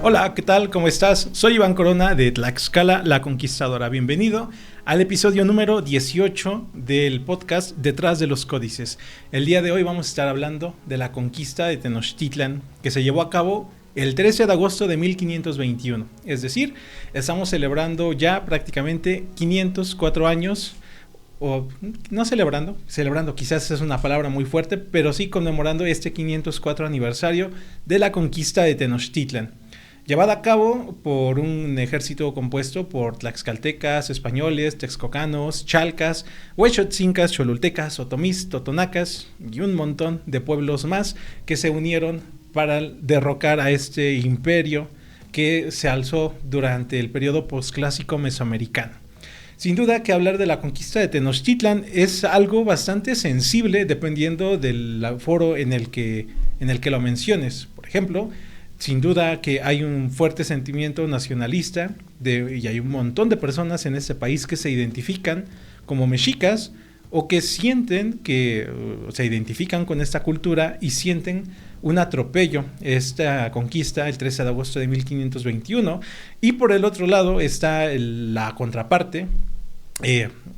Hola, ¿qué tal? ¿Cómo estás? Soy Iván Corona de Tlaxcala, la Conquistadora. Bienvenido al episodio número 18 del podcast Detrás de los Códices. El día de hoy vamos a estar hablando de la conquista de Tenochtitlan, que se llevó a cabo el 13 de agosto de 1521. Es decir, estamos celebrando ya prácticamente 504 años, o no celebrando quizás es una palabra muy fuerte, pero sí conmemorando este 504 aniversario de la conquista de Tenochtitlan, llevada a cabo por un ejército compuesto por tlaxcaltecas, españoles, texcocanos, chalcas, huexotzincas, cholultecas, otomís, totonacas y un montón de pueblos más que se unieron para derrocar a este imperio que se alzó durante el periodo posclásico mesoamericano. Sin duda que hablar de la conquista de Tenochtitlan es algo bastante sensible dependiendo del foro en el que lo menciones. Por ejemplo, sin duda que hay un fuerte sentimiento nacionalista y hay un montón de personas en este país que se identifican como mexicas o que sienten que se identifican con esta cultura y sienten un atropello esta conquista el 13 de agosto de 1521. Y por el otro lado está la contraparte,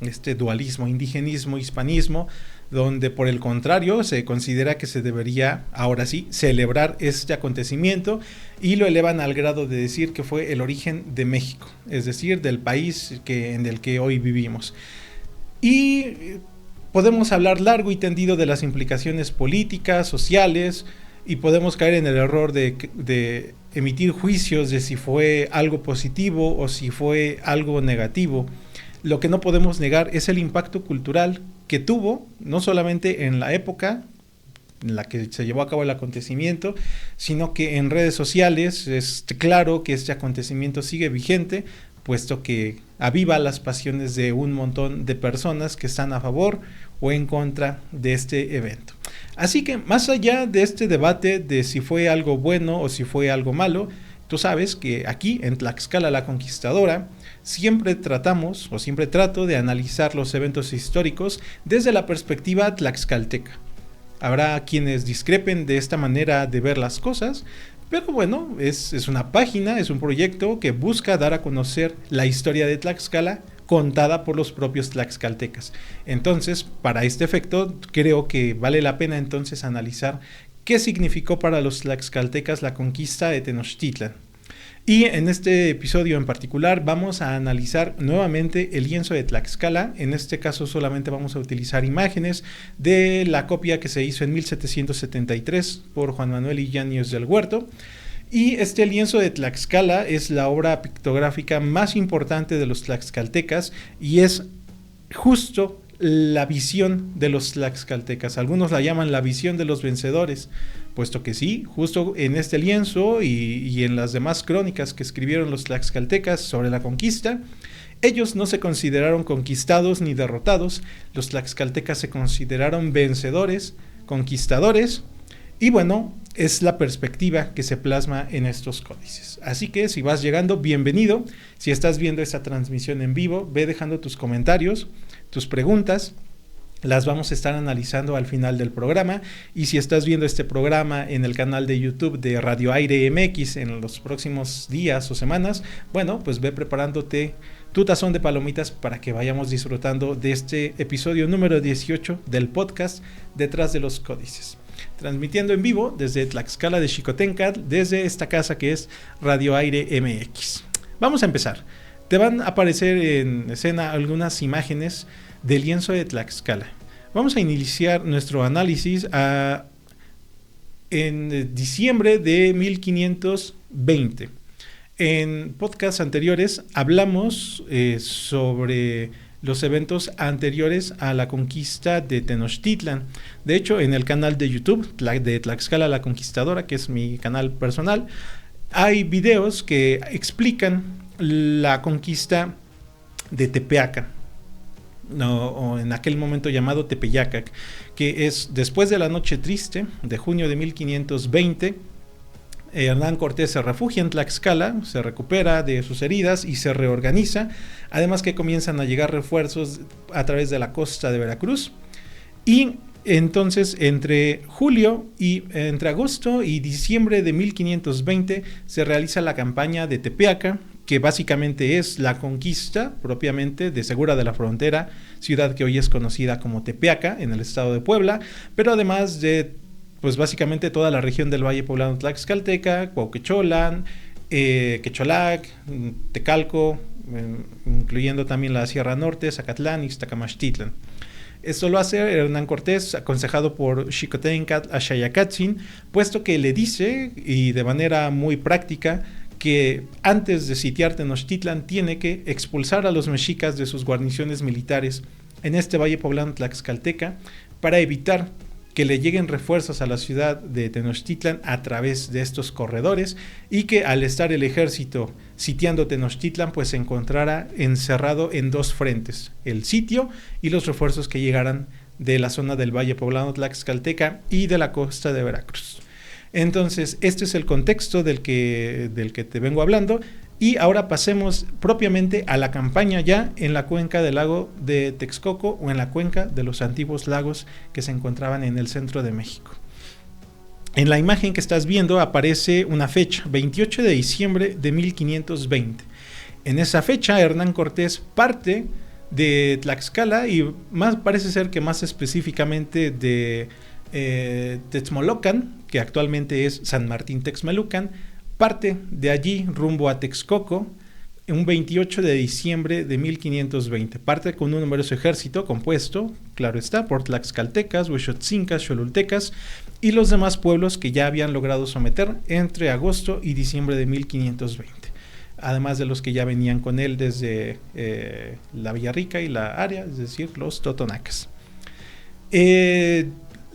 este dualismo, indigenismo, hispanismo, donde por el contrario se considera que se debería, ahora sí, celebrar este acontecimiento y lo elevan al grado de decir que fue el origen de México, es decir, del país en el que hoy vivimos. Y podemos hablar largo y tendido de las implicaciones políticas, sociales, y podemos caer en el error de emitir juicios de si fue algo positivo o si fue algo negativo. Lo que no podemos negar es el impacto cultural que tuvo, no solamente en la época en la que se llevó a cabo el acontecimiento, sino que en redes sociales es claro que este acontecimiento sigue vigente, puesto que aviva las pasiones de un montón de personas que están a favor o en contra de este evento. Así que más allá de este debate de si fue algo bueno o si fue algo malo, tú sabes que aquí en Tlaxcala la Conquistadora siempre trato de analizar los eventos históricos desde la perspectiva tlaxcalteca. Habrá quienes discrepen de esta manera de ver las cosas, pero bueno, es una página, es un proyecto que busca dar a conocer la historia de Tlaxcala contada por los propios tlaxcaltecas. Entonces, para este efecto, creo que vale la pena entonces analizar qué significó para los tlaxcaltecas la conquista de Tenochtitlan. Y en este episodio en particular vamos a analizar nuevamente el lienzo de Tlaxcala. En este caso solamente vamos a utilizar imágenes de la copia que se hizo en 1773 por Juan Manuel Yáñez del Huerto. Y este lienzo de Tlaxcala es la obra pictográfica más importante de los tlaxcaltecas y es justo la visión de los tlaxcaltecas. Algunos la llaman la visión de los vencedores, puesto que sí, justo en este lienzo y en las demás crónicas que escribieron los tlaxcaltecas sobre la conquista, ellos no se consideraron conquistados ni derrotados, los tlaxcaltecas se consideraron vencedores, conquistadores, y bueno, es la perspectiva que se plasma en estos códices. Así que si vas llegando, bienvenido. Si estás viendo esta transmisión en vivo, ve dejando tus comentarios, tus preguntas. Las vamos a estar analizando al final del programa. Y si estás viendo este programa en el canal de YouTube de Radio Aire MX en los próximos días o semanas, bueno, pues ve preparándote tu tazón de palomitas para que vayamos disfrutando de este episodio número 18 del podcast Detrás de los Códices. Transmitiendo en vivo desde Tlaxcala de Xicoténcatl, desde esta casa que es Radio Aire MX. Vamos a empezar. Te van a aparecer en escena algunas imágenes del lienzo de Tlaxcala. Vamos a iniciar nuestro análisis en diciembre de 1520. En podcasts anteriores hablamos sobre los eventos anteriores a la conquista de Tenochtitlan. De hecho, en el canal de YouTube de Tlaxcala la Conquistadora, que es mi canal personal, hay videos que explican la conquista de Tepeaca, o en aquel momento llamado Tepeyacac, que es después de la Noche Triste de junio de 1520. Hernán Cortés se refugia en Tlaxcala, se recupera de sus heridas y se reorganiza, además que comienzan a llegar refuerzos a través de la costa de Veracruz y Entonces, entre agosto y diciembre de 1520 se realiza la campaña de Tepeaca, que básicamente es la conquista propiamente de Segura de la Frontera, ciudad que hoy es conocida como Tepeaca en el estado de Puebla, pero además de pues básicamente toda la región del Valle Poblano Tlaxcalteca, Cuauquecholan, Quecholac, Tecalco, incluyendo también la Sierra Norte, Zacatlán y Iztacamachtitlan. Esto lo hace Hernán Cortés, aconsejado por Xicoténcatl Axayacatzin, puesto que le dice, y de manera muy práctica, que antes de sitiar Tenochtitlan tiene que expulsar a los mexicas de sus guarniciones militares en este Valle Poblano Tlaxcalteca para evitar que le lleguen refuerzos a la ciudad de Tenochtitlan a través de estos corredores, y que al estar el ejército sitiando Tenochtitlan pues se encontrara encerrado en dos frentes, el sitio y los refuerzos que llegaran de la zona del Valle Poblano Tlaxcalteca y de la costa de Veracruz. Entonces este es el contexto del que te vengo hablando. Y ahora pasemos propiamente a la campaña ya en la cuenca del lago de Texcoco, o en la cuenca de los antiguos lagos que se encontraban en el centro de México. En la imagen que estás viendo aparece una fecha, 28 de diciembre de 1520. En esa fecha Hernán Cortés parte de Tlaxcala y parece ser que más específicamente de Texmolocan, que actualmente es San Martín Texmelucan. Parte de allí rumbo a Texcoco un 28 de diciembre de 1520. Parte con un numeroso ejército compuesto, claro está, por tlaxcaltecas, huexotzincas, xolultecas y los demás pueblos que ya habían logrado someter entre agosto y diciembre de 1520. Además de los que ya venían con él desde la Villarrica y la área, es decir, los totonacas.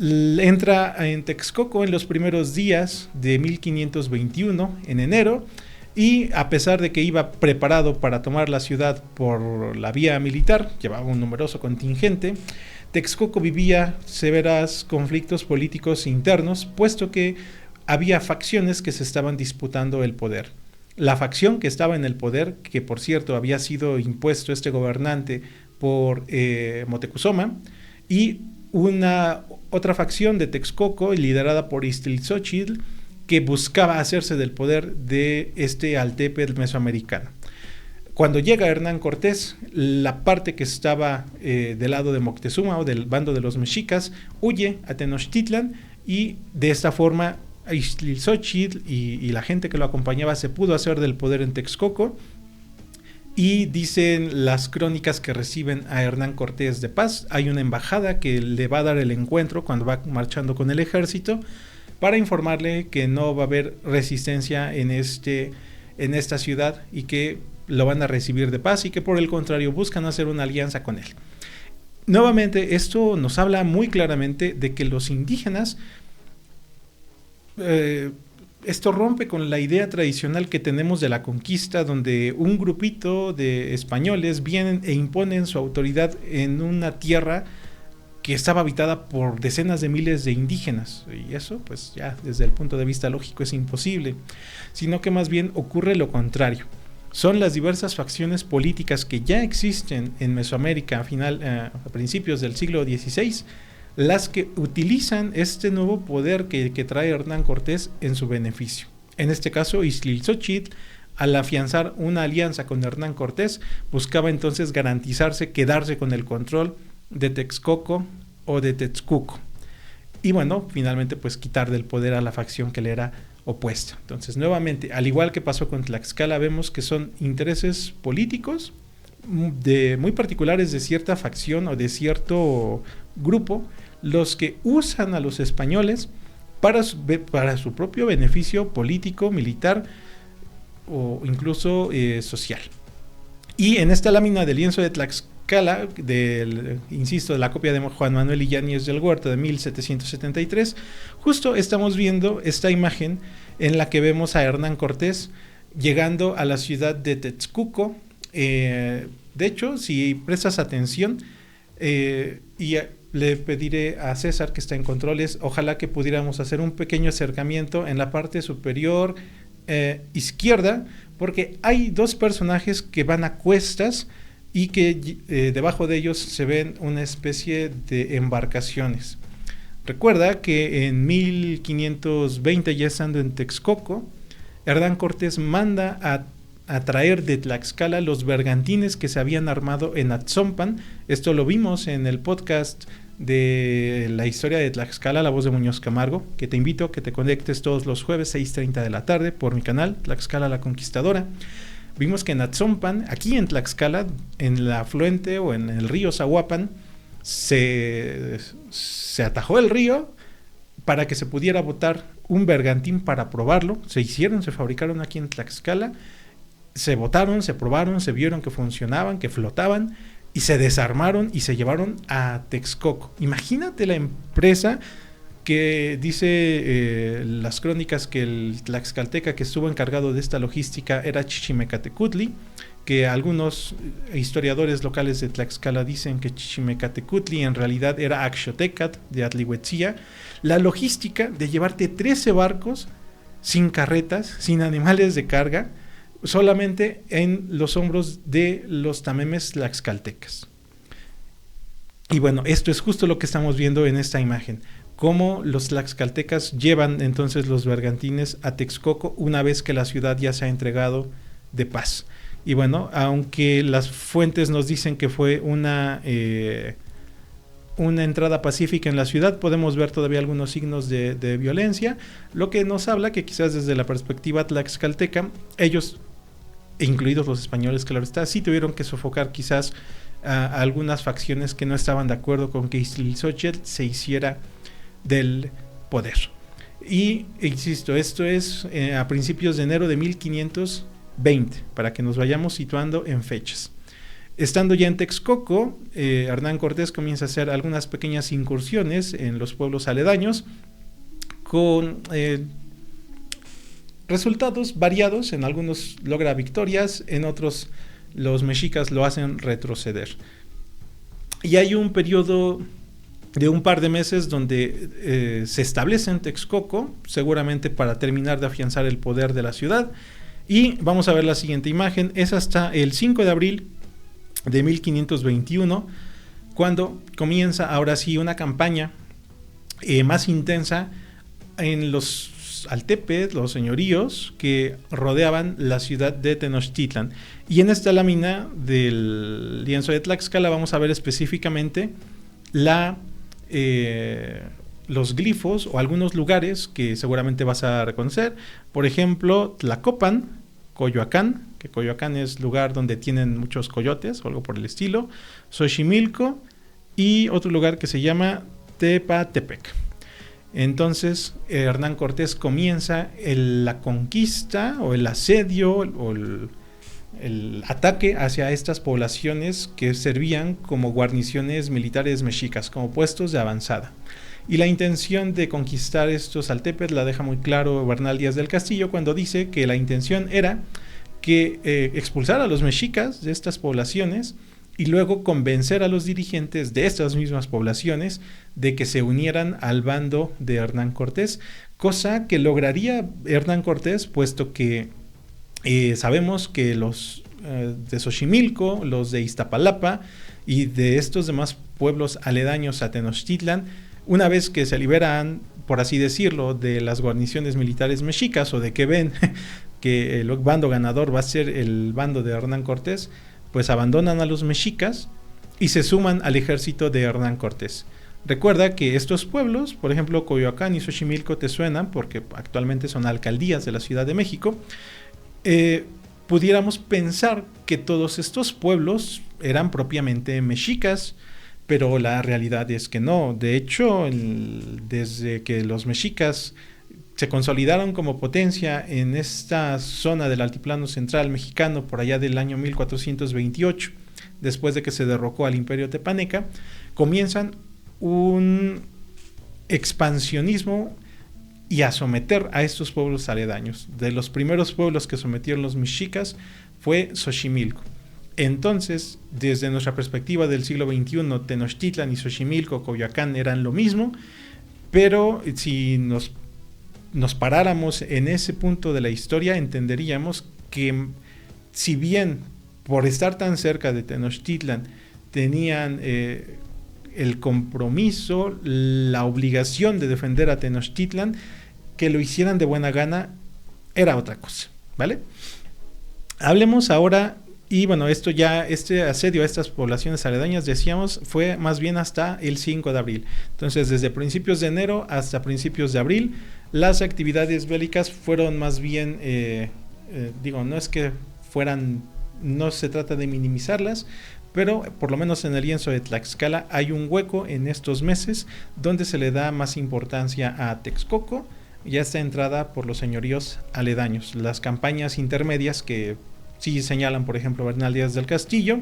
Entra en Texcoco en los primeros días de 1521, en enero, y a pesar de que iba preparado para tomar la ciudad por la vía militar, llevaba un numeroso contingente, Texcoco vivía severos conflictos políticos internos, puesto que había facciones que se estaban disputando el poder. La facción que estaba en el poder, que por cierto había sido impuesto este gobernante por Moctezuma, y una otra facción de Texcoco liderada por Ixtlilxóchitl, que buscaba hacerse del poder de este altépetl mesoamericano. Cuando llega Hernán Cortés, la parte que estaba del lado de Moctezuma o del bando de los mexicas huye a Tenochtitlan, y de esta forma Ixtlilxóchitl y la gente que lo acompañaba se pudo hacer del poder en Texcoco. Y dicen las crónicas que reciben a Hernán Cortés de paz. Hay una embajada que le va a dar el encuentro cuando va marchando con el ejército para informarle que no va a haber resistencia en esta ciudad y que lo van a recibir de paz, y que por el contrario buscan hacer una alianza con él. Nuevamente, esto nos habla muy claramente de que los indígenas esto rompe con la idea tradicional que tenemos de la conquista, donde un grupito de españoles vienen e imponen su autoridad en una tierra que estaba habitada por decenas de miles de indígenas. Y eso, pues ya desde el punto de vista lógico es imposible, sino que más bien ocurre lo contrario. Son las diversas facciones políticas que ya existen en Mesoamérica a principios del siglo XVI, las que utilizan este nuevo poder que trae Hernán Cortés en su beneficio. En este caso, Ixtlilxóchitl, al afianzar una alianza con Hernán Cortés, buscaba entonces quedarse con el control de Texcoco o de Texcuco. Y bueno, finalmente pues quitar del poder a la facción que le era opuesta. Entonces, nuevamente, al igual que pasó con Tlaxcala, vemos que son intereses políticos muy particulares de cierta facción o de cierto grupo los que usan a los españoles para su propio beneficio político, militar o incluso social. Y en esta lámina de lienzo de Tlaxcala, insisto, de la copia de Juan Manuel Yáñez del Huerto de 1773, justo estamos viendo esta imagen en la que vemos a Hernán Cortés llegando a la ciudad de Texcoco. De hecho, si prestas atención, le pediré a César, que está en controles, ojalá que pudiéramos hacer un pequeño acercamiento en la parte superior izquierda, porque hay dos personajes que van a cuestas y que debajo de ellos se ven una especie de embarcaciones. Recuerda que en 1520, ya estando en Texcoco, Hernán Cortés manda a traer de Tlaxcala los bergantines que se habían armado en Atzompan. Esto lo vimos en el podcast de la historia de Tlaxcala, La Voz de Muñoz Camargo, que te invito a que te conectes todos los jueves 6:30 de la tarde por mi canal Tlaxcala la Conquistadora. Vimos que en Atzompan, aquí en Tlaxcala, en el afluente o en el río Zahuapan, se atajó el río para que se pudiera botar un bergantín para probarlo. Se fabricaron aquí en Tlaxcala, se botaron, se probaron, se vieron que funcionaban, que flotaban, y se desarmaron y se llevaron a Texcoco. Imagínate la empresa que dice las crónicas que el tlaxcalteca que estuvo encargado de esta logística era Chichimecatecutli, que algunos historiadores locales de Tlaxcala dicen que Chichimecatecutli en realidad era Axotecat de Atlihuetzía. La logística de llevarte 13 barcos sin carretas, sin animales de carga, solamente en los hombros de los tamemes tlaxcaltecas. Y bueno, esto es justo lo que estamos viendo en esta imagen, cómo los tlaxcaltecas llevan entonces los bergantines a Texcoco una vez que la ciudad ya se ha entregado de paz. Y bueno, aunque las fuentes nos dicen que fue una entrada pacífica en la ciudad, podemos ver todavía algunos signos de violencia, lo que nos habla que quizás desde la perspectiva tlaxcalteca, ellos, incluidos los españoles, claro está, sí tuvieron que sofocar quizás a algunas facciones que no estaban de acuerdo con que Iztaccíhuatl se hiciera del poder. Y insisto, esto es a principios de enero de 1520, para que nos vayamos situando en fechas. Estando ya en Texcoco, Hernán Cortés comienza a hacer algunas pequeñas incursiones en los pueblos aledaños con resultados variados. En algunos logra victorias, en otros los mexicas lo hacen retroceder. Y hay un periodo de un par de meses donde se establece en Texcoco, seguramente para terminar de afianzar el poder de la ciudad. Y vamos a ver la siguiente imagen, es hasta el 5 de abril de 1521, cuando comienza ahora sí una campaña más intensa en los altepes, los señoríos que rodeaban la ciudad de Tenochtitlan. Y en esta lámina del lienzo de Tlaxcala vamos a ver específicamente los glifos o algunos lugares que seguramente vas a reconocer. Por ejemplo, Tlacopan, Coyoacán, que Coyoacán es lugar donde tienen muchos coyotes o algo por el estilo, Xochimilco y otro lugar que se llama Tepatepec. Entonces Hernán Cortés comienza la conquista o el asedio o el ataque hacia estas poblaciones que servían como guarniciones militares mexicas, como puestos de avanzada. Y la intención de conquistar estos altepes la deja muy claro Bernal Díaz del Castillo cuando dice que la intención era que expulsar a los mexicas de estas poblaciones y luego convencer a los dirigentes de estas mismas poblaciones de que se unieran al bando de Hernán Cortés, cosa que lograría Hernán Cortés, puesto que sabemos que los de Xochimilco, los de Iztapalapa y de estos demás pueblos aledaños a Tenochtitlan, una vez que se liberan, por así decirlo, de las guarniciones militares mexicas o de que ven que el bando ganador va a ser el bando de Hernán Cortés, pues abandonan a los mexicas y se suman al ejército de Hernán Cortés. Recuerda que estos pueblos, por ejemplo Coyoacán y Xochimilco te suenan porque actualmente son alcaldías de la Ciudad de México. Pudiéramos pensar que todos estos pueblos eran propiamente mexicas, pero la realidad es que no. De hecho, desde que los mexicas se consolidaron como potencia en esta zona del altiplano central mexicano por allá del año 1428, después de que se derrocó al Imperio Tepaneca, comienzan un expansionismo y a someter a estos pueblos aledaños. De los primeros pueblos que sometieron los mexicas fue Xochimilco. Entonces, desde nuestra perspectiva del siglo XXI, Tenochtitlan y Xochimilco, Coyoacán eran lo mismo, pero si nos paráramos en ese punto de la historia, entenderíamos que si bien por estar tan cerca de Tenochtitlan tenían el compromiso, la obligación de defender a Tenochtitlan, que lo hicieran de buena gana, era otra cosa, ¿vale? Hablemos ahora, y bueno, este asedio a estas poblaciones aledañas, decíamos, fue más bien hasta el 5 de abril. Entonces, desde principios de enero hasta principios de abril, las actividades bélicas fueron más bien, no es que fueran, no se trata de minimizarlas, pero por lo menos en el lienzo de Tlaxcala hay un hueco en estos meses donde se le da más importancia a Texcoco y a esta entrada por los señoríos aledaños. Las campañas intermedias que sí señalan, por ejemplo, Bernal Díaz del Castillo,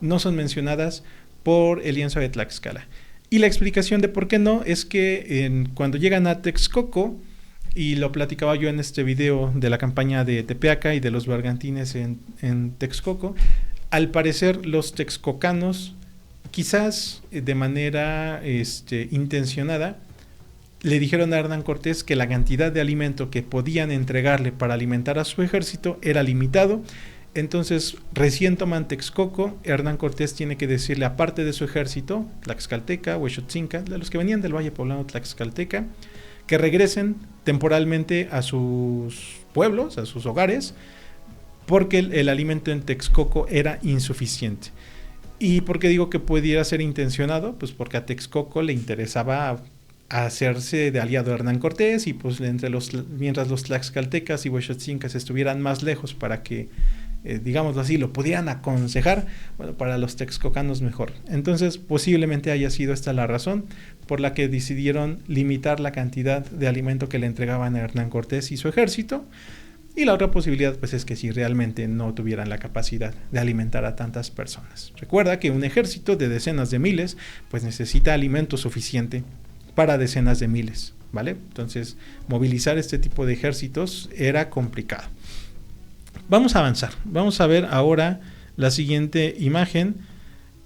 no son mencionadas por el lienzo de Tlaxcala. Y la explicación de por qué no es que cuando llegan a Texcoco, y lo platicaba yo en este video de la campaña de Tepeaca y de los bergantines en Texcoco, al parecer los texcocanos, quizás de manera intencionada, le dijeron a Hernán Cortés que la cantidad de alimento que podían entregarle para alimentar a su ejército era limitado. Entonces, recién toman Texcoco, Hernán Cortés tiene que decirle, aparte de su ejército, Tlaxcalteca, Huexotzinca, de los que venían del Valle Poblano Tlaxcalteca, que regresen temporalmente a sus pueblos, a sus hogares, porque el alimento en Texcoco era insuficiente. ¿Y por qué digo que pudiera ser intencionado? Pues porque a Texcoco le interesaba hacerse de aliado de Hernán Cortés, y pues mientras los tlaxcaltecas y huexotzincas estuvieran más lejos para que, digámoslo así, lo pudieran aconsejar, bueno, para los texcocanos mejor. Entonces, posiblemente haya sido esta la razón por la que decidieron limitar la cantidad de alimento que le entregaban a Hernán Cortés y su ejército. Y la otra posibilidad, pues, es que si realmente no tuvieran la capacidad de alimentar a tantas personas. Recuerda que un ejército de decenas de miles, pues, necesita alimento suficiente para decenas de miles, ¿vale? Entonces, movilizar este tipo de ejércitos era complicado. Vamos a avanzar. Vamos a ver ahora la siguiente imagen.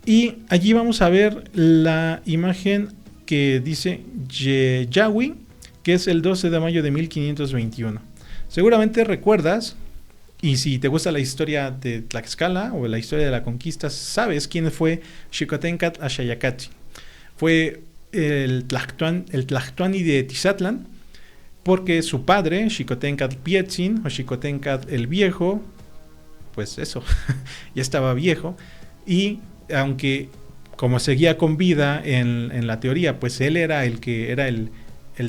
Y allí vamos a ver la imagen que dice Yeyawi, que es el 12 de mayo de 1521. Seguramente recuerdas, y si te gusta la historia de Tlaxcala o la historia de la conquista, sabes quién fue Xicoténcatl Axayacatl. Fue el Tlactuani de Tizatlán, porque su padre, Xicoténcatl Pietzin o Xicoténcatl el Viejo, pues eso, ya estaba viejo, y aunque como seguía con vida en la teoría, pues él era el que era el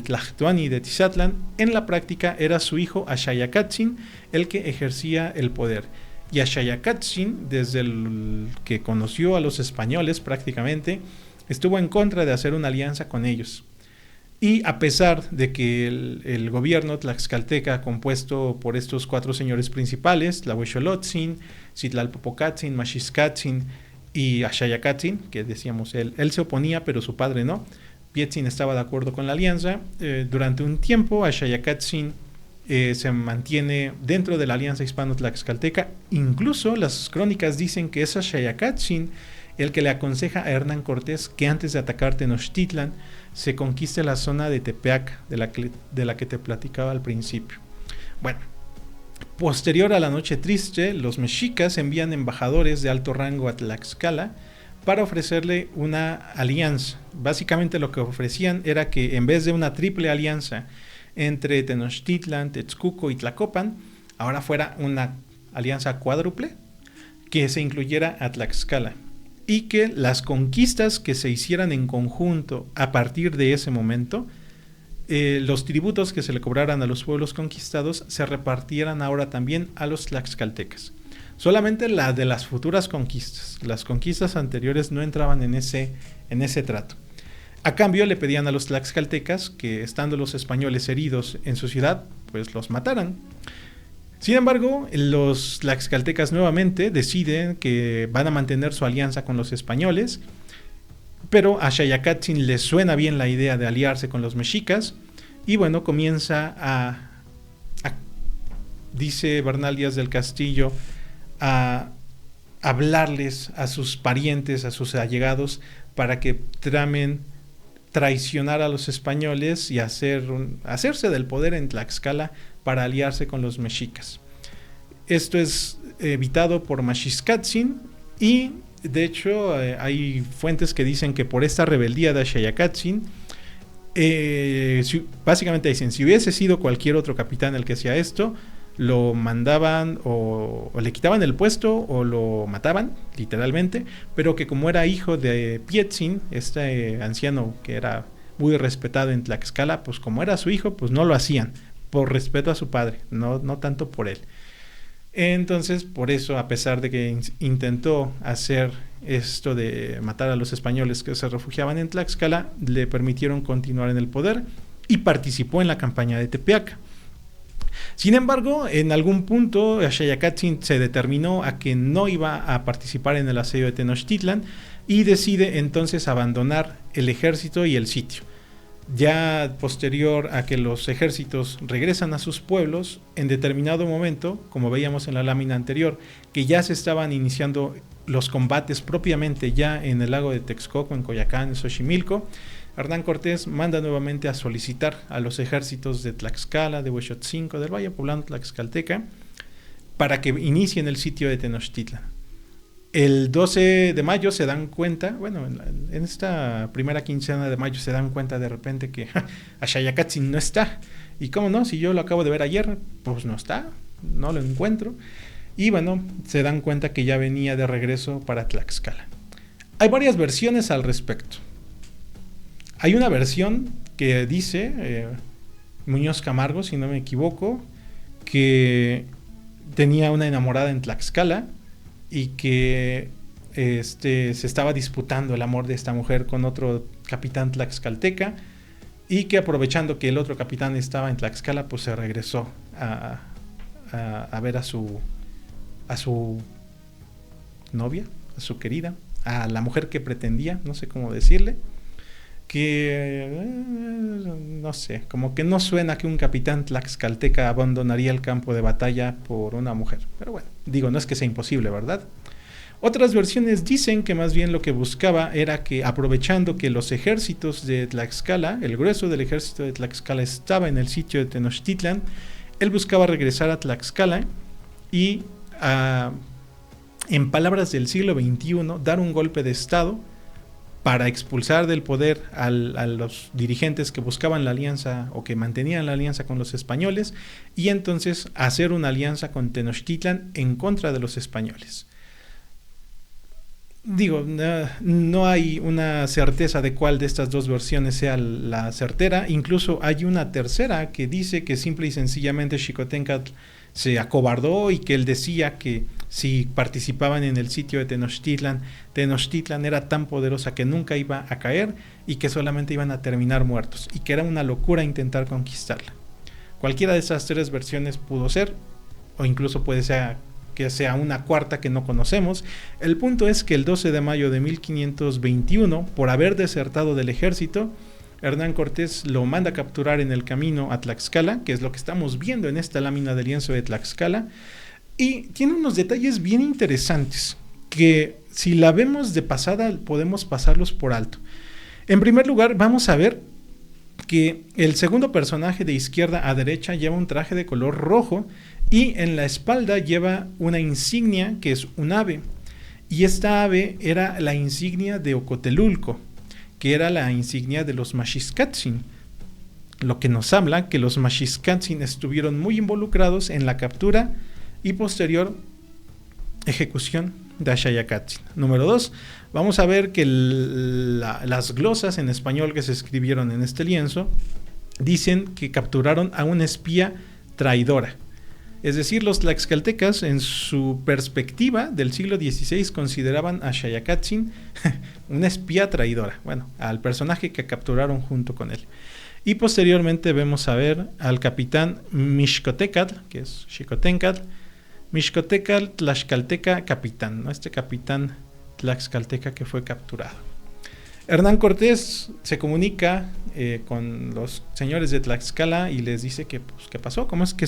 Tlactuani de Tizatlán, en la práctica era su hijo Axayacatzin el que ejercía el poder. Y Axayacatzin, desde el que conoció a los españoles prácticamente, estuvo en contra de hacer una alianza con ellos. Y a pesar de que el gobierno tlaxcalteca, compuesto por estos 4 señores principales, Tlahuexolotzin, Citlalpopocatzin, Maxiscatzin y Axayacatzin, que decíamos él se oponía, pero su padre no, Pietzin estaba de acuerdo con la alianza. Durante un tiempo, Axayacatzin se mantiene dentro de la alianza hispano-tlaxcalteca. Incluso las crónicas dicen que es Axayacatzin el que le aconseja a Hernán Cortés que antes de atacar Tenochtitlan se conquiste la zona de Tepeaca, de la que te platicaba al principio. Bueno, posterior a la Noche Triste, los mexicas envían embajadores de alto rango a Tlaxcala para ofrecerle una alianza. Básicamente lo que ofrecían era que en vez de una triple alianza entre Tenochtitlan, Texcoco y Tlacopan, ahora fuera una alianza cuádruple que se incluyera a Tlaxcala, y que las conquistas que se hicieran en conjunto a partir de ese momento, los tributos que se le cobraran a los pueblos conquistados se repartieran ahora también a los tlaxcaltecas. Solamente la de las futuras conquistas. Las conquistas anteriores no entraban en ese trato. A cambio le pedían a los tlaxcaltecas que, estando los españoles heridos en su ciudad, pues los mataran. Sin embargo, los tlaxcaltecas nuevamente deciden que van a mantener su alianza con los españoles, pero a Axayacatzin le suena bien la idea de aliarse con los mexicas, y bueno, comienza dice Bernal Díaz del Castillo, a hablarles a sus parientes, a sus allegados, para que tramen traicionar a los españoles y hacerse del poder en Tlaxcala para aliarse con los mexicas. Esto es evitado por Maxiscatzin, y de hecho, hay fuentes que dicen que por esta rebeldía de Ashayakatzin, básicamente dicen, si hubiese sido cualquier otro capitán el que hacía esto, lo mandaban o le quitaban el puesto o lo mataban, literalmente, pero que como era hijo de Pietzin, este anciano que era muy respetado en Tlaxcala, pues como era su hijo, pues no lo hacían, por respeto a su padre, no tanto por él. Entonces, por eso, a pesar de que intentó hacer esto de matar a los españoles que se refugiaban en Tlaxcala, le permitieron continuar en el poder y participó en la campaña de Tepeaca. Sin embargo, en algún punto Ashayakatzin se determinó a que no iba a participar en el asedio de Tenochtitlan y decide entonces abandonar el ejército y el sitio. Ya posterior a que los ejércitos regresan a sus pueblos, en determinado momento, como veíamos en la lámina anterior, que ya se estaban iniciando los combates propiamente ya en el lago de Texcoco, en Coyoacán, en Xochimilco, Hernán Cortés manda nuevamente a solicitar a los ejércitos de Tlaxcala, de Huexotzinco, del Valle Poblano Tlaxcalteca, para que inicien el sitio de Tenochtitlan. El 12 de mayo se dan cuenta, bueno, en esta primera quincena de mayo se dan cuenta de repente que Ashayakatzin no está. Y cómo no, si yo lo acabo de ver ayer, pues no está, no lo encuentro. Y bueno, se dan cuenta que ya venía de regreso para Tlaxcala. Hay varias versiones al respecto. Hay una versión que dice Muñoz Camargo, si no me equivoco, que tenía una enamorada en Tlaxcala y que se estaba disputando el amor de esta mujer con otro capitán tlaxcalteca y que aprovechando que el otro capitán estaba en Tlaxcala, pues se regresó a ver a su novia, a su querida, a la mujer que pretendía, no sé cómo decirle, que no sé, como que no suena que un capitán tlaxcalteca abandonaría el campo de batalla por una mujer, pero bueno, digo, no es que sea imposible, ¿verdad? Otras versiones dicen que más bien lo que buscaba era que, aprovechando que los ejércitos de Tlaxcala, el grueso del ejército de Tlaxcala estaba en el sitio de Tenochtitlan, él buscaba regresar a Tlaxcala y, en palabras del siglo XXI, dar un golpe de estado para expulsar del poder a los dirigentes que buscaban la alianza o que mantenían la alianza con los españoles y entonces hacer una alianza con Tenochtitlan en contra de los españoles. Digo, no hay una certeza de cuál de estas dos versiones sea la certera. Incluso hay una tercera que dice que simple y sencillamente Xicoténcatl se acobardó y que él decía que si participaban en el sitio de Tenochtitlan, Tenochtitlan era tan poderosa que nunca iba a caer y que solamente iban a terminar muertos y que era una locura intentar conquistarla. Cualquiera de esas tres versiones pudo ser, o incluso puede ser que sea una cuarta que no conocemos. El punto es que el 12 de mayo de 1521, por haber desertado del ejército, Hernán Cortés lo manda a capturar en el camino a Tlaxcala, que es lo que estamos viendo en esta lámina de lienzo de Tlaxcala, y tiene unos detalles bien interesantes que si la vemos de pasada podemos pasarlos por alto. En primer lugar, vamos a ver que el segundo personaje de izquierda a derecha lleva un traje de color rojo y en la espalda lleva una insignia que es un ave, y esta ave era la insignia de Ocotelulco, que era la insignia de los Maxiscatzin, lo que nos habla que los Maxiscatzin estuvieron muy involucrados en la captura y posterior ejecución de Ashayakatzin. Número 2, vamos a ver que las glosas en español que se escribieron en este lienzo dicen que capturaron a una espía traidora. Es decir, los tlaxcaltecas en su perspectiva del siglo XVI consideraban a Ashayakatzin una espía traidora, bueno, al personaje que capturaron junto con él. Y posteriormente vemos a ver al capitán Mixcotécatl, que es Xicoténcatl, Mixcotécatl Tlaxcalteca capitán, ¿no? Este capitán tlaxcalteca que fue capturado. Hernán Cortés se comunica con los señores de Tlaxcala y les dice que, pues, ¿qué pasó? ¿Cómo es que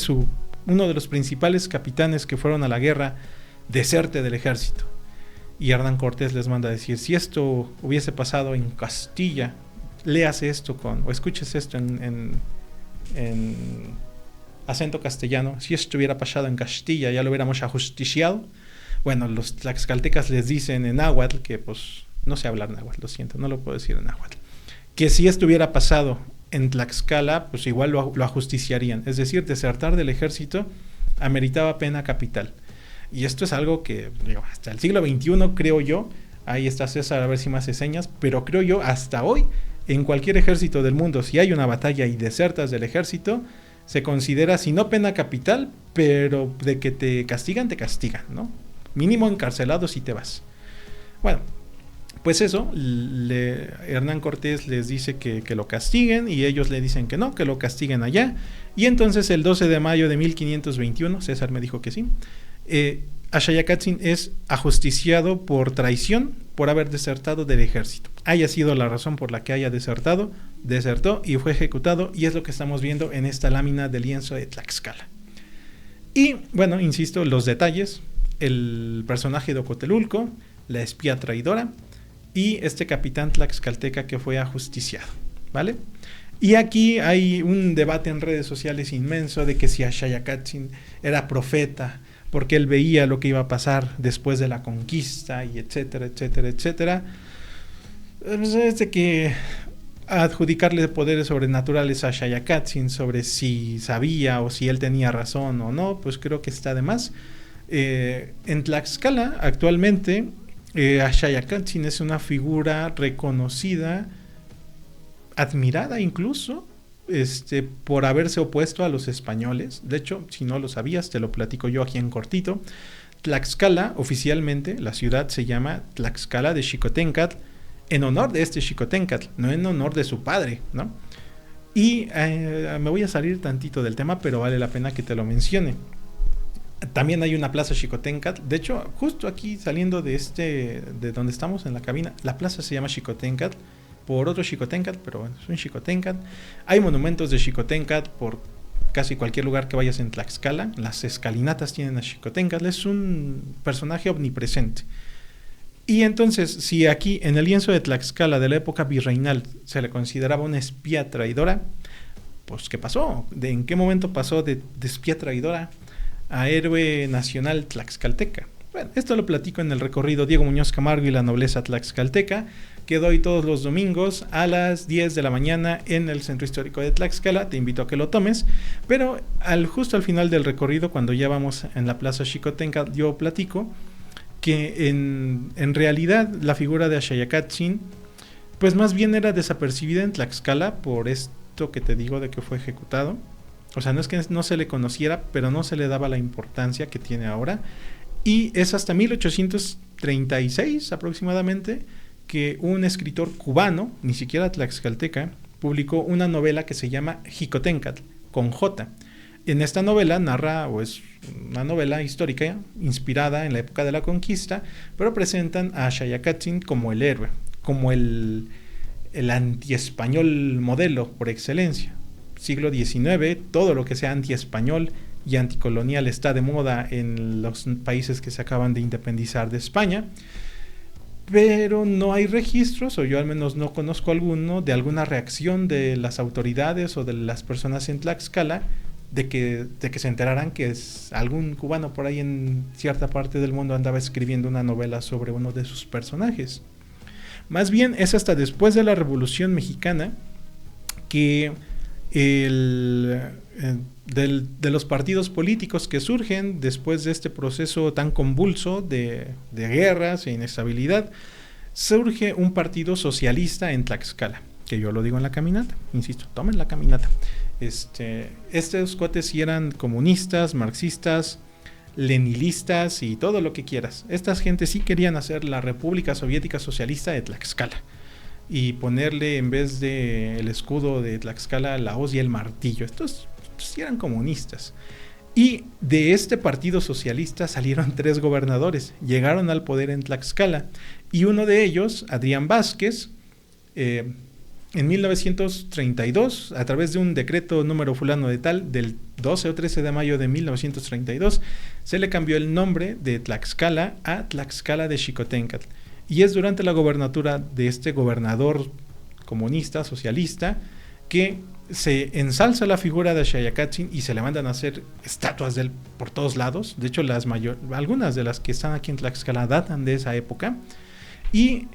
uno de los principales capitanes que fueron a la guerra deserte del ejército? Y Hernán Cortés les manda a decir, si esto hubiese pasado en Castilla, léase esto o escuches esto en acento castellano, si esto hubiera pasado en Castilla ya lo hubiéramos ajusticiado, Bueno, los tlaxcaltecas les dicen en náhuatl, que pues no sé hablar náhuatl, lo siento, no lo puedo decir en náhuatl, que si esto hubiera pasado en Tlaxcala, pues igual lo ajusticiarían. Es decir, desertar del ejército ameritaba pena capital. Y esto es algo que, digo, hasta el siglo XXI, creo yo, ahí está César a ver si me hace señas, pero creo yo, hasta hoy, en cualquier ejército del mundo, si hay una batalla y desertas del ejército, se considera, si no pena capital, pero de que te castigan, ¿no? Mínimo encarcelado si te vas. Bueno, pues eso, Hernán Cortés les dice que lo castiguen y ellos le dicen que no, que lo castiguen allá. Y entonces el 12 de mayo de 1521, César me dijo que sí, Axayacátzin es ajusticiado por traición por haber desertado del ejército. Haya sido la razón por la que haya desertado, desertó y fue ejecutado, y es lo que estamos viendo en esta lámina de lienzo de Tlaxcala. Y bueno, insisto, los detalles: el personaje de Ocotelulco, la espía traidora y este capitán tlaxcalteca que fue ajusticiado, ¿vale? Y aquí hay un debate en redes sociales inmenso de que si Axayacátzin era profeta, porque él veía lo que iba a pasar después de la conquista, y etcétera, etcétera, etcétera. Es de que adjudicarle poderes sobrenaturales a Axayacátzin sobre si sabía o si él tenía razón o no, pues creo que está de más. En Tlaxcala, actualmente, Axayacátzin es una figura reconocida, admirada incluso, por haberse opuesto a los españoles. De hecho, si no lo sabías, te lo platico yo aquí en cortito. Tlaxcala, oficialmente, la ciudad se llama Tlaxcala de Xicoténcatl, en honor de este Xicoténcatl, no en honor de su padre, ¿no? Y me voy a salir tantito del tema, pero vale la pena que te lo mencione. También hay una plaza Xicoténcatl. De hecho, justo aquí saliendo de donde estamos en la cabina, la plaza se llama Xicoténcatl por otro Xicoténcatl, pero bueno, es un Xicoténcatl. Hay monumentos de Xicoténcatl por casi cualquier lugar que vayas en Tlaxcala. Las escalinatas tienen a Xicoténcatl, es un personaje omnipresente. Y entonces, si aquí en el lienzo de Tlaxcala de la época virreinal se le consideraba una espía traidora, pues ¿qué pasó? ¿En qué momento pasó de espía traidora a héroe nacional tlaxcalteca? Bueno, esto lo platico en el recorrido Diego Muñoz Camargo y la nobleza tlaxcalteca, que doy todos los domingos a las 10 de la mañana en el Centro Histórico de Tlaxcala. Te invito a que lo tomes, pero justo al final del recorrido, cuando ya vamos en la plaza Xicoténcatl, yo platico que en realidad la figura de Axayacátzin pues más bien era desapercibida en Tlaxcala por esto que te digo de que fue ejecutado. O sea, no es que no se le conociera, pero no se le daba la importancia que tiene ahora. Y es hasta 1836 aproximadamente que un escritor cubano, ni siquiera tlaxcalteca, publicó una novela que se llama Xicoténcatl, con J. En esta novela narra, o es una novela histórica inspirada en la época de la conquista, pero presentan a Axayacátzin como el héroe, como el antiespañol modelo por excelencia. Siglo XIX, todo lo que sea antiespañol y anticolonial está de moda en los países que se acaban de independizar de España, pero no hay registros, o yo al menos no conozco alguno, de alguna reacción de las autoridades o de las personas en Tlaxcala de que se enteraran que algún cubano por ahí en cierta parte del mundo andaba escribiendo una novela sobre uno de sus personajes. Más bien es hasta después de la Revolución Mexicana que de los partidos políticos que surgen después de este proceso tan convulso de guerras e inestabilidad, surge un partido socialista en Tlaxcala, que yo lo digo en la caminata, insisto, tomen la caminata. Estos cuates sí eran comunistas, marxistas, leninistas y todo lo que quieras. Estas gentes sí querían hacer la República Soviética Socialista de Tlaxcala y ponerle en vez de el escudo de Tlaxcala la hoz y el martillo. Estos sí eran comunistas. Y de este partido socialista salieron 3 gobernadores, llegaron al poder en Tlaxcala, y uno de ellos, Adrián Vázquez, en 1932, a través de un decreto número fulano de tal, del 12 o 13 de mayo de 1932, se le cambió el nombre de Tlaxcala a Tlaxcala de Xicoténcatl. Y es durante la gobernatura de este gobernador comunista, socialista, que se ensalza la figura de Axayacatl y se le mandan a hacer estatuas de él por todos lados. De hecho, algunas de las que están aquí en Tlaxcala datan de esa época. Y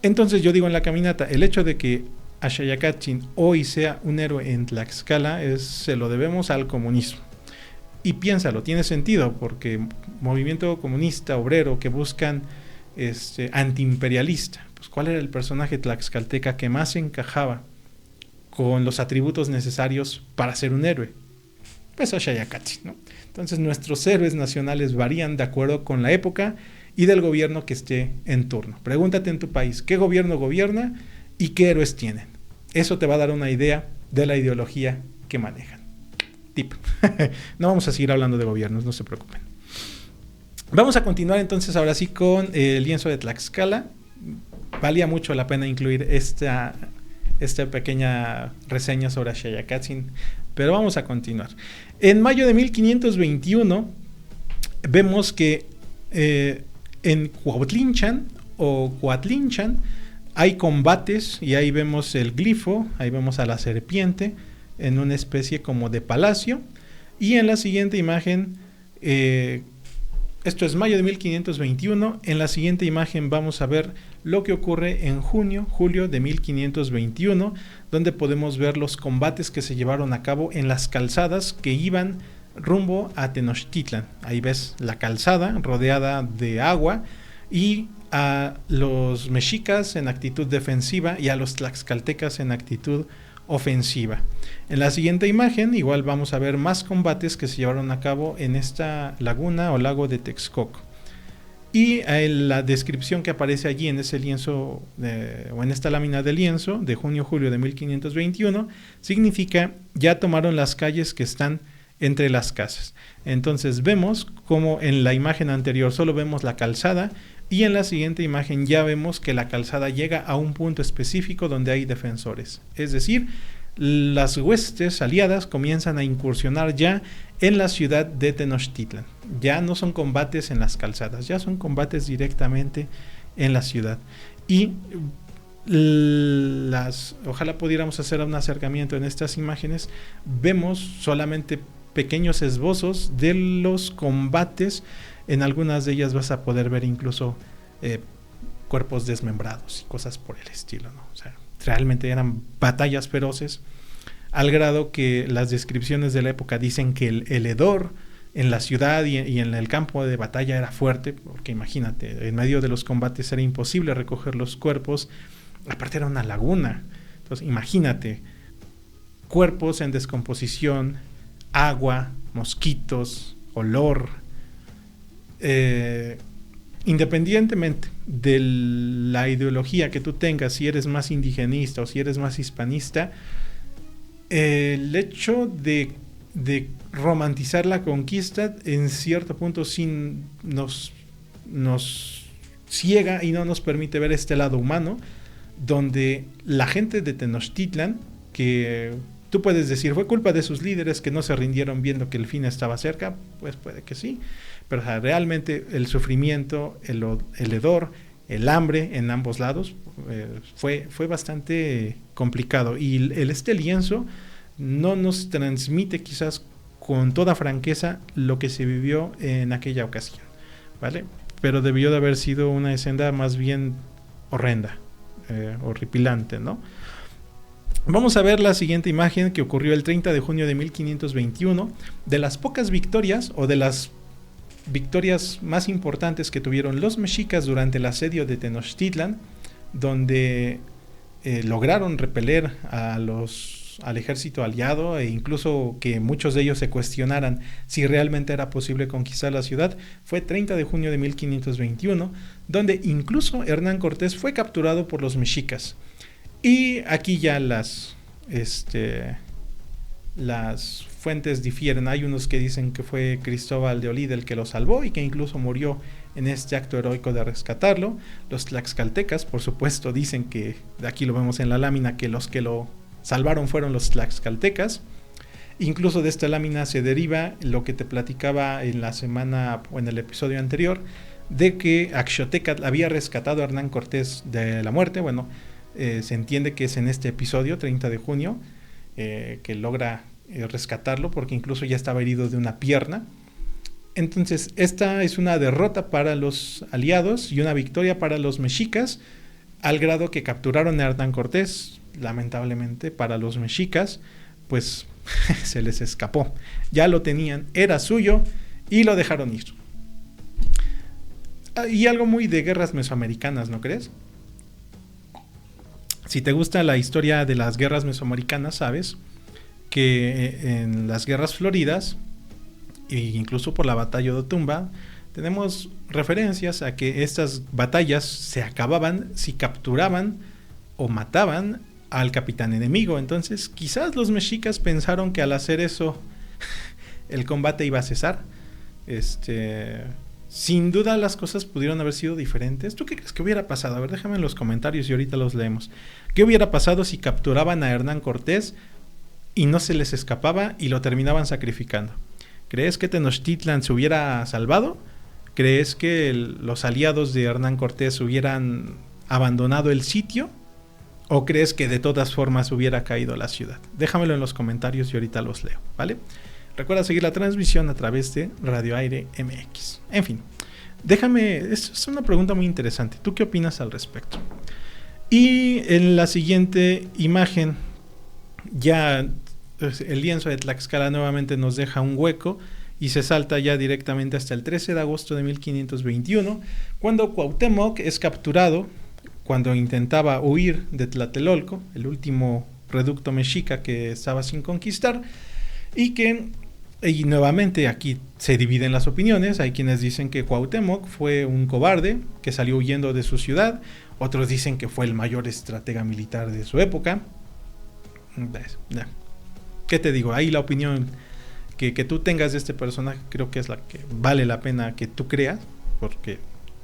entonces yo digo en la caminata, el hecho de que Axayacatl hoy sea un héroe en Tlaxcala se lo debemos al comunismo. Y piénsalo, tiene sentido, porque movimiento comunista, obrero, que buscan antiimperialista, pues ¿cuál era el personaje tlaxcalteca que más encajaba con los atributos necesarios para ser un héroe? Pues Axayacatl, ¿no? Entonces nuestros héroes nacionales varían de acuerdo con la época y del gobierno que esté en turno. Pregúntate en tu país, ¿qué gobierno gobierna y qué héroes tienen? Eso te va a dar una idea de la ideología que manejan. Tip. No vamos a seguir hablando de gobiernos, no se preocupen. Vamos a continuar entonces ahora sí con el lienzo de Tlaxcala. Valía mucho la pena incluir esta pequeña reseña sobre Axayacatl, pero vamos a continuar. En mayo de 1521 vemos que en Cuautlinchan o Cuatlinchan hay combates y ahí vemos el glifo, ahí vemos a la serpiente en una especie como de palacio. Y en la siguiente imagen, esto es mayo de 1521, en la siguiente imagen vamos a ver lo que ocurre en julio de 1521, donde podemos ver los combates que se llevaron a cabo en las calzadas que iban rumbo a Tenochtitlan. Ahí ves la calzada rodeada de agua y a los mexicas en actitud defensiva y a los tlaxcaltecas en actitud ofensiva. En la siguiente imagen igual vamos a ver más combates que se llevaron a cabo en esta laguna o lago de Texcoco. Y la descripción que aparece allí en ese lienzo o en esta lámina de lienzo de junio-julio de 1521 significa ya tomaron las calles que están entre las casas. Entonces vemos como en la imagen anterior solo vemos la calzada y en la siguiente imagen ya vemos que la calzada llega a un punto específico donde hay defensores. Es decir, las huestes aliadas comienzan a incursionar ya en la ciudad de Tenochtitlan. Ya no son combates en las calzadas, ya son combates directamente en la ciudad. Y ojalá pudiéramos hacer un acercamiento en estas imágenes. Vemos solamente pequeños esbozos de los combates. En algunas de ellas vas a poder ver incluso cuerpos desmembrados y cosas por el estilo, ¿no? O sea, realmente eran batallas feroces, al grado que las descripciones de la época dicen que el hedor en la ciudad y en el campo de batalla era fuerte, porque imagínate, en medio de los combates era imposible recoger los cuerpos, aparte era una laguna. Entonces imagínate, cuerpos en descomposición, agua, mosquitos, olor. Independientemente de la ideología que tú tengas, si eres más indigenista o si eres más hispanista, el hecho de romantizar la conquista en cierto punto sí nos ciega y no nos permite ver este lado humano, donde la gente de Tenochtitlan, que tú puedes decir fue culpa de sus líderes que no se rindieron viendo que el fin estaba cerca, pues puede que sí, pero o sea, realmente el sufrimiento, el hedor, el hambre en ambos lados fue bastante complicado. Y este lienzo no nos transmite quizás con toda franqueza lo que se vivió en aquella ocasión, ¿vale? Pero debió de haber sido una escena más bien horrenda, horripilante, ¿no? Vamos a ver la siguiente imagen que ocurrió el 30 de junio de 1521, de las pocas victorias o de las victorias más importantes que tuvieron los mexicas durante el asedio de Tenochtitlan, donde lograron repeler al ejército aliado e incluso que muchos de ellos se cuestionaran si realmente era posible conquistar la ciudad. Fue 30 de junio de 1521, donde incluso Hernán Cortés fue capturado por los mexicas. Y aquí ya las fuentes difieren. Hay unos que dicen que fue Cristóbal de Olid el que lo salvó y que incluso murió en este acto heroico de rescatarlo. Los tlaxcaltecas, por supuesto, dicen que, aquí lo vemos en la lámina, que los que lo salvaron fueron los tlaxcaltecas. Incluso de esta lámina se deriva lo que te platicaba en la semana o en el episodio anterior, de que Axayacatl había rescatado a Hernán Cortés de la muerte. Bueno, se entiende que es en este episodio, 30 de junio, que logra rescatarlo porque incluso ya estaba herido de una pierna. Entonces esta es una derrota para los aliados y una victoria para los mexicas, al grado que capturaron a Hernán Cortés. Lamentablemente para los mexicas pues se les escapó, ya lo tenían, era suyo y lo dejaron ir. Y algo muy de guerras mesoamericanas, ¿no crees? Si te gusta la historia de las guerras mesoamericanas, sabes que en las guerras floridas, e incluso por la batalla de Otumba, tenemos referencias a que estas batallas se acababan si capturaban o mataban al capitán enemigo. Entonces quizás los mexicas pensaron que al hacer eso el combate iba a cesar. Sin duda las cosas pudieron haber sido diferentes. ¿Tú qué crees que hubiera pasado? A ver, déjame en los comentarios y ahorita los leemos. ¿Qué hubiera pasado si capturaban a Hernán Cortés y no se les escapaba y lo terminaban sacrificando? ¿Crees que Tenochtitlan se hubiera salvado? ¿Crees que los aliados de Hernán Cortés hubieran abandonado el sitio? ¿O crees que de todas formas hubiera caído la ciudad? Déjamelo en los comentarios y ahorita los leo, ¿vale? Recuerda seguir la transmisión a través de Radio Aire MX. En fin, es una pregunta muy interesante. ¿Tú qué opinas al respecto? Y en la siguiente imagen, ya el lienzo de Tlaxcala nuevamente nos deja un hueco y se salta ya directamente hasta el 13 de agosto de 1521, cuando Cuauhtémoc es capturado cuando intentaba huir de Tlatelolco, el último reducto mexica que estaba sin conquistar, y nuevamente aquí se dividen las opiniones. Hay quienes dicen que Cuauhtémoc fue un cobarde que salió huyendo de su ciudad, otros dicen que fue el mayor estratega militar de su época. ¿Qué te digo? Ahí la opinión que tú tengas de este personaje creo que es la que vale la pena que tú creas, porque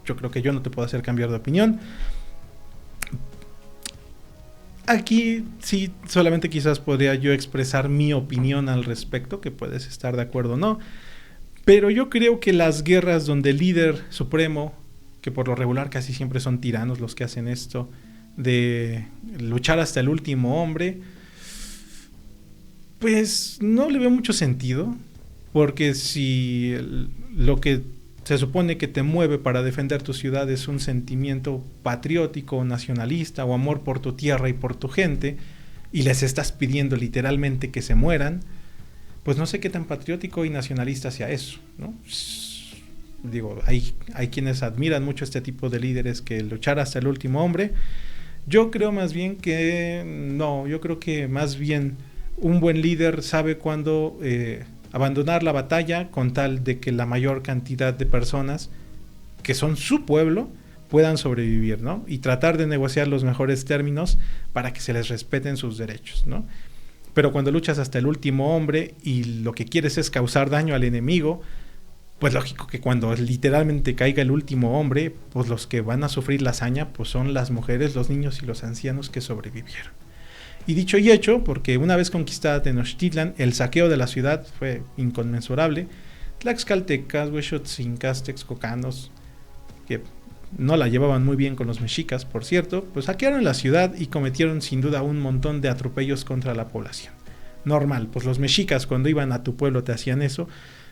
yo creo que yo no te puedo hacer cambiar de opinión. Aquí sí, solamente quizás podría yo expresar mi opinión al respecto, que puedes estar de acuerdo o no, pero yo creo que las guerras donde el líder supremo, que por lo regular casi siempre son tiranos los que hacen esto, de luchar hasta el último hombre, pues no le veo mucho sentido, porque si lo que se supone que te mueve para defender tu ciudad es un sentimiento patriótico, nacionalista o amor por tu tierra y por tu gente, y les estás pidiendo literalmente que se mueran, pues no sé qué tan patriótico y nacionalista sea eso, ¿no? Digo, hay quienes admiran mucho este tipo de líderes que luchar hasta el último hombre. Yo creo más bien que no, yo creo que más bien un buen líder sabe cuándo abandonar la batalla con tal de que la mayor cantidad de personas que son su pueblo puedan sobrevivir, ¿no? Y tratar de negociar los mejores términos para que se les respeten sus derechos, ¿no? Pero cuando luchas hasta el último hombre y lo que quieres es causar daño al enemigo, pues lógico que cuando literalmente caiga el último hombre, pues los que van a sufrir la hazaña pues son las mujeres, los niños y los ancianos que sobrevivieron. Y dicho y hecho, porque una vez conquistada Tenochtitlan, el saqueo de la ciudad fue inconmensurable. Tlaxcaltecas, huexotzincas, texcocanos, que no la llevaban muy bien con los mexicas, por cierto, pues saquearon la ciudad y cometieron sin duda un montón de atropellos contra la población. Normal, pues los mexicas cuando iban a tu pueblo te hacían eso,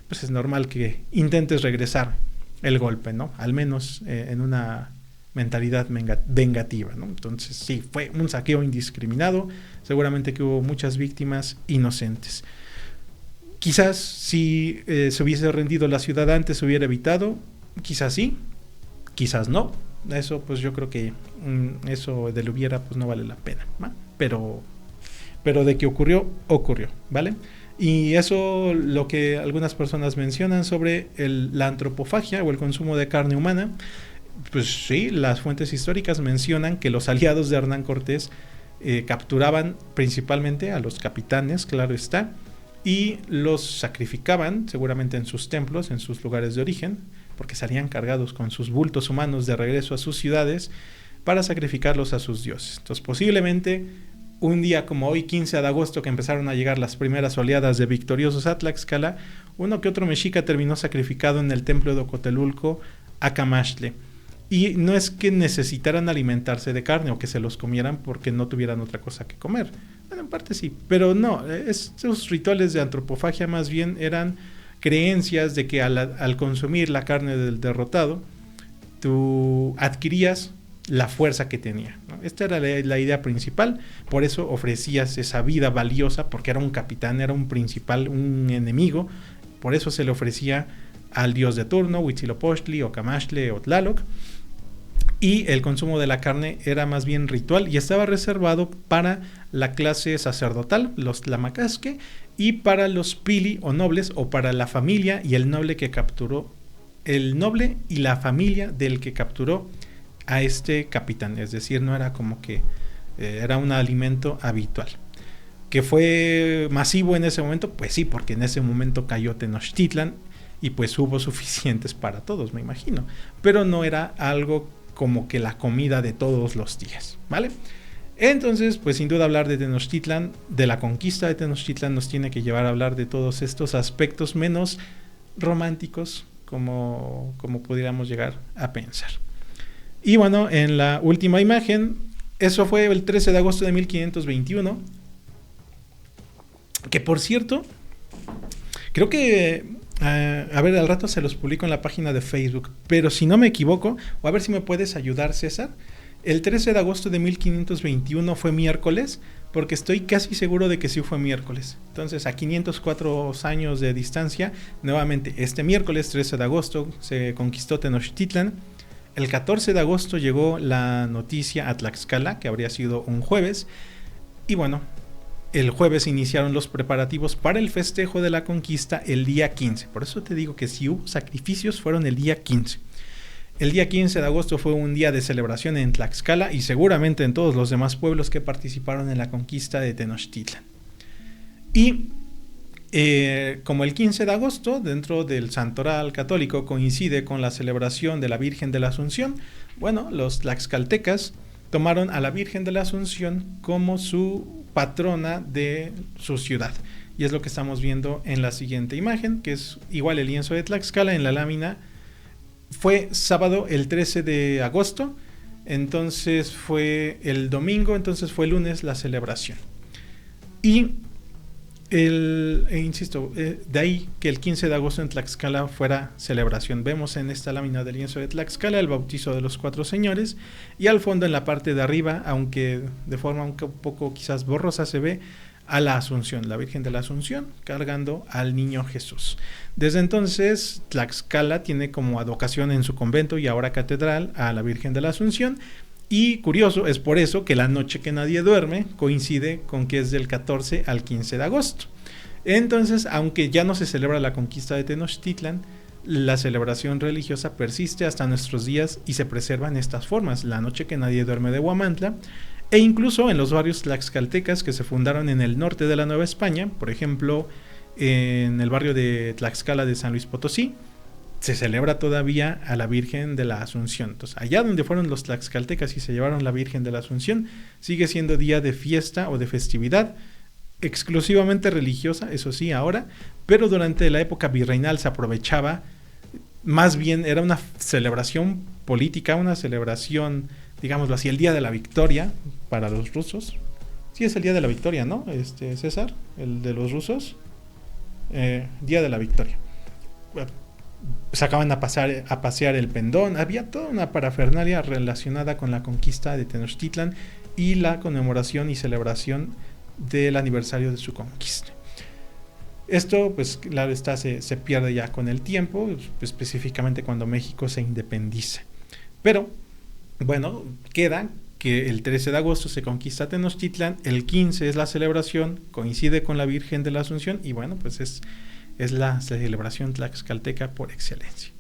pues es normal que intentes regresar el golpe, ¿no? Al menos en una mentalidad vengativa, ¿no? Entonces sí, fue un saqueo indiscriminado, seguramente que hubo muchas víctimas inocentes. Quizás si se hubiese rendido la ciudad antes se hubiera evitado, quizás sí, quizás no. Eso pues yo creo que eso del hubiera pues no vale la pena, ¿va? Pero de que ocurrió, ¿vale? Y eso lo que algunas personas mencionan sobre la antropofagia o el consumo de carne humana, pues sí, las fuentes históricas mencionan que los aliados de Hernán Cortés capturaban principalmente a los capitanes, claro está, y los sacrificaban seguramente en sus templos, en sus lugares de origen, porque salían cargados con sus bultos humanos de regreso a sus ciudades para sacrificarlos a sus dioses. Entonces posiblemente un día como hoy, 15 de agosto, que empezaron a llegar las primeras oleadas de victoriosos a Tlaxcala, uno que otro mexica terminó sacrificado en el templo de Ocotelulco a Camaxtle. Y no es que necesitaran alimentarse de carne o que se los comieran porque no tuvieran otra cosa que comer. Bueno, en parte sí, pero no, estos rituales de antropofagia más bien eran creencias de que al consumir la carne del derrotado, tú adquirías la fuerza que tenía, ¿no? Esta era la idea principal, por eso ofrecías esa vida valiosa, porque era un capitán, era un principal, un enemigo, por eso se le ofrecía al dios de turno, Huitzilopochtli o Camaxtle o Tlaloc, y el consumo de la carne era más bien ritual y estaba reservado para la clase sacerdotal, los tlamacasque, y para los pili o nobles, o para la familia y el noble que capturó, el noble y la familia del que capturó a este capitán. Es decir, no era como que era un alimento habitual. ¿Que fue masivo en ese momento? Pues sí, porque en ese momento cayó Tenochtitlan y pues hubo suficientes para todos, me imagino. Pero no era algo como que la comida de todos los días, ¿vale? Entonces, pues sin duda hablar de Tenochtitlan, de la conquista de Tenochtitlan, nos tiene que llevar a hablar de todos estos aspectos menos románticos como pudiéramos llegar a pensar. Y bueno, en la última imagen, eso fue el 13 de agosto de 1521, que por cierto, creo que, a ver, al rato se los publico en la página de Facebook, pero si no me equivoco, o a ver si me puedes ayudar, César, el 13 de agosto de 1521 fue miércoles, porque estoy casi seguro de que sí fue miércoles. Entonces, a 504 años de distancia, nuevamente este miércoles 13 de agosto se conquistó Tenochtitlan. El 14 de agosto llegó la noticia a Tlaxcala, que habría sido un jueves. Y bueno, el jueves iniciaron los preparativos para el festejo de la conquista el día 15. Por eso te digo que si hubo sacrificios fueron el día 15. El día 15 de agosto fue un día de celebración en Tlaxcala y seguramente en todos los demás pueblos que participaron en la conquista de Tenochtitlan. Y como el 15 de agosto, dentro del santoral católico, coincide con la celebración de la Virgen de la Asunción, bueno, los tlaxcaltecas tomaron a la Virgen de la Asunción como su patrona de su ciudad. Y es lo que estamos viendo en la siguiente imagen, que es igual el lienzo de Tlaxcala en la lámina. Fue sábado el 13 de agosto, entonces fue el domingo, entonces fue el lunes la celebración. Y insisto, de ahí que el 15 de agosto en Tlaxcala fuera celebración. Vemos en esta lámina del lienzo de Tlaxcala el bautizo de los 4 señores y al fondo en la parte de arriba, aunque de forma un poco quizás borrosa, se ve a la Asunción, la Virgen de la Asunción, cargando al niño Jesús. Desde entonces, Tlaxcala tiene como advocación en su convento y ahora catedral a la Virgen de la Asunción. Y curioso, es por eso que la noche que nadie duerme coincide con que es del 14 al 15 de agosto. Entonces, aunque ya no se celebra la conquista de Tenochtitlan, la celebración religiosa persiste hasta nuestros días y se preservan estas formas: la noche que nadie duerme de Huamantla, e incluso en los barrios tlaxcaltecas que se fundaron en el norte de la Nueva España, por ejemplo, en el barrio de Tlaxcala de San Luis Potosí, se celebra todavía a la Virgen de la Asunción. Entonces, allá donde fueron los tlaxcaltecas y se llevaron la Virgen de la Asunción, sigue siendo día de fiesta o de festividad, exclusivamente religiosa, eso sí, ahora, pero durante la época virreinal se aprovechaba, más bien era una celebración política, una celebración, digámoslo así, el día de la victoria para los rusos. Sí, es el día de la victoria, ¿no? César, el de los rusos, día de la victoria. Bueno, sacaban a pasear el pendón, había toda una parafernalia relacionada con la conquista de Tenochtitlan y la conmemoración y celebración del aniversario de su conquista. Esto, pues claro está, se pierde ya con el tiempo, específicamente cuando México se independiza. Pero, bueno, queda que el 13 de agosto se conquista Tenochtitlan, el 15 es la celebración, coincide con la Virgen de la Asunción y bueno, pues es la celebración tlaxcalteca por excelencia.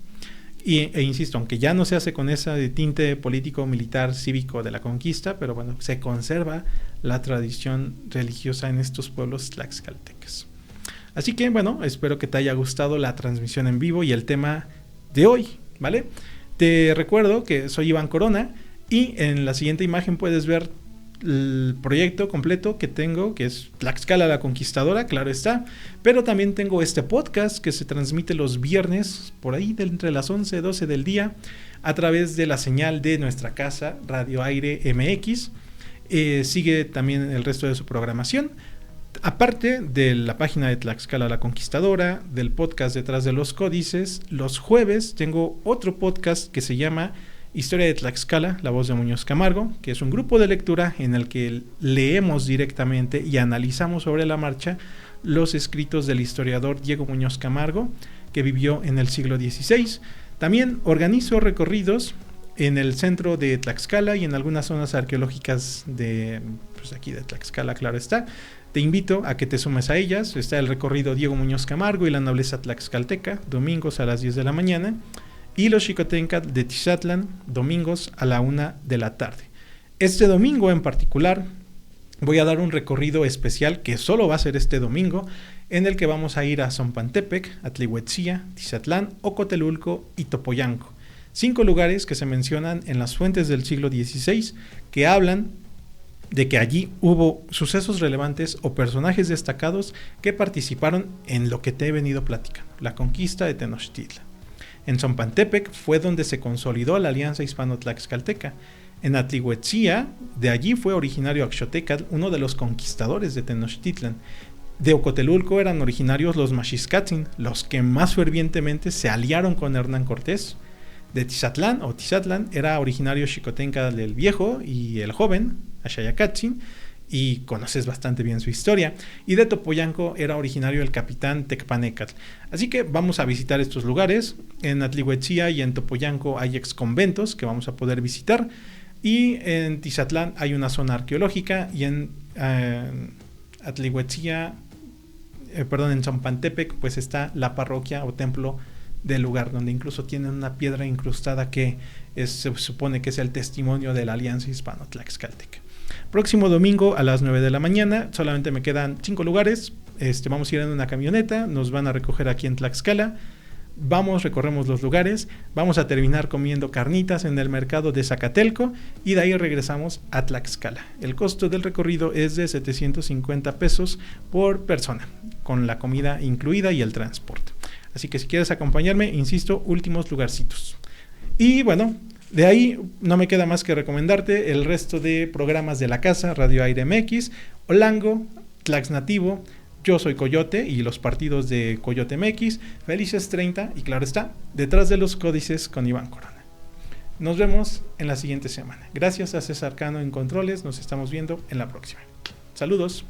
E insisto, aunque ya no se hace con ese tinte político, militar, cívico de la conquista, pero bueno, se conserva la tradición religiosa en estos pueblos tlaxcaltecas. Así que bueno, espero que te haya gustado la transmisión en vivo y el tema de hoy, ¿vale? Te recuerdo que soy Iván Corona y en la siguiente imagen puedes ver el proyecto completo que tengo, que es Tlaxcala la Conquistadora, claro está, pero también tengo este podcast que se transmite los viernes por ahí entre las 11 y 12 del día a través de la señal de nuestra casa Radio Aire MX. Sigue también el resto de su programación. Aparte de la página de Tlaxcala la Conquistadora, del podcast Detrás de los Códices, los jueves tengo otro podcast que se llama Historia de Tlaxcala, la voz de Muñoz Camargo, que es un grupo de lectura en el que leemos directamente y analizamos sobre la marcha los escritos del historiador Diego Muñoz Camargo, que vivió en el siglo XVI. También organizo recorridos en el centro de Tlaxcala y en algunas zonas arqueológicas de aquí de Tlaxcala, claro está. Te invito a que te sumes a ellas. Está el recorrido Diego Muñoz Camargo y la nobleza tlaxcalteca, domingos a las 10 de la mañana. Y los Xicotencatl de Tizatlán, domingos a la 1 de la tarde. Este domingo en particular voy a dar un recorrido especial que solo va a ser este domingo, en el que vamos a ir a Zompantepec, Atlihuetzía, Tizatlán, Ocotelulco y Topoyanco. 5 lugares que se mencionan en las fuentes del siglo XVI que hablan de que allí hubo sucesos relevantes o personajes destacados que participaron en lo que te he venido platicando, la conquista de Tenochtitlan. En Zompantepec fue donde se consolidó la alianza hispano-tlaxcalteca. En Atlihuetzía, de allí fue originario Axotecatl, uno de los conquistadores de Tenochtitlan. De Ocotelulco eran originarios los Maxixcatzin, los que más fervientemente se aliaron con Hernán Cortés. De Tizatlán era originario Xicotencatl el Viejo y el Joven, Axayacatzin, y conoces bastante bien su historia. Y de Topoyanco era originario el capitán Tecpanecatl. Así que vamos a visitar estos lugares. En Atlihuetzía y en Topoyanco hay exconventos que vamos a poder visitar. Y en Tizatlán hay una zona arqueológica. Y en en Zompantepec, pues está la parroquia o templo del lugar, donde incluso tienen una piedra incrustada que se supone que es el testimonio de la alianza hispano-tlaxcalteca. Próximo domingo a las 9 de la mañana, solamente me quedan 5 lugares. Vamos a ir en una camioneta, nos van a recoger aquí en Tlaxcala. Recorremos los lugares, vamos a terminar comiendo carnitas en el mercado de Zacatelco y de ahí regresamos a Tlaxcala. El costo del recorrido es de 750 pesos por persona, con la comida incluida y el transporte. Así que si quieres acompañarme, insisto, últimos lugarcitos. Y bueno, de ahí no me queda más que recomendarte el resto de programas de la casa, Radio Aire MX, Olango, Tlaxnativo, Yo Soy Coyote y los partidos de Coyote MX, Felices 30 y claro está, Detrás de los Códices con Iván Corona. Nos vemos en la siguiente semana. Gracias a César Cano en Controles, nos estamos viendo en la próxima. Saludos.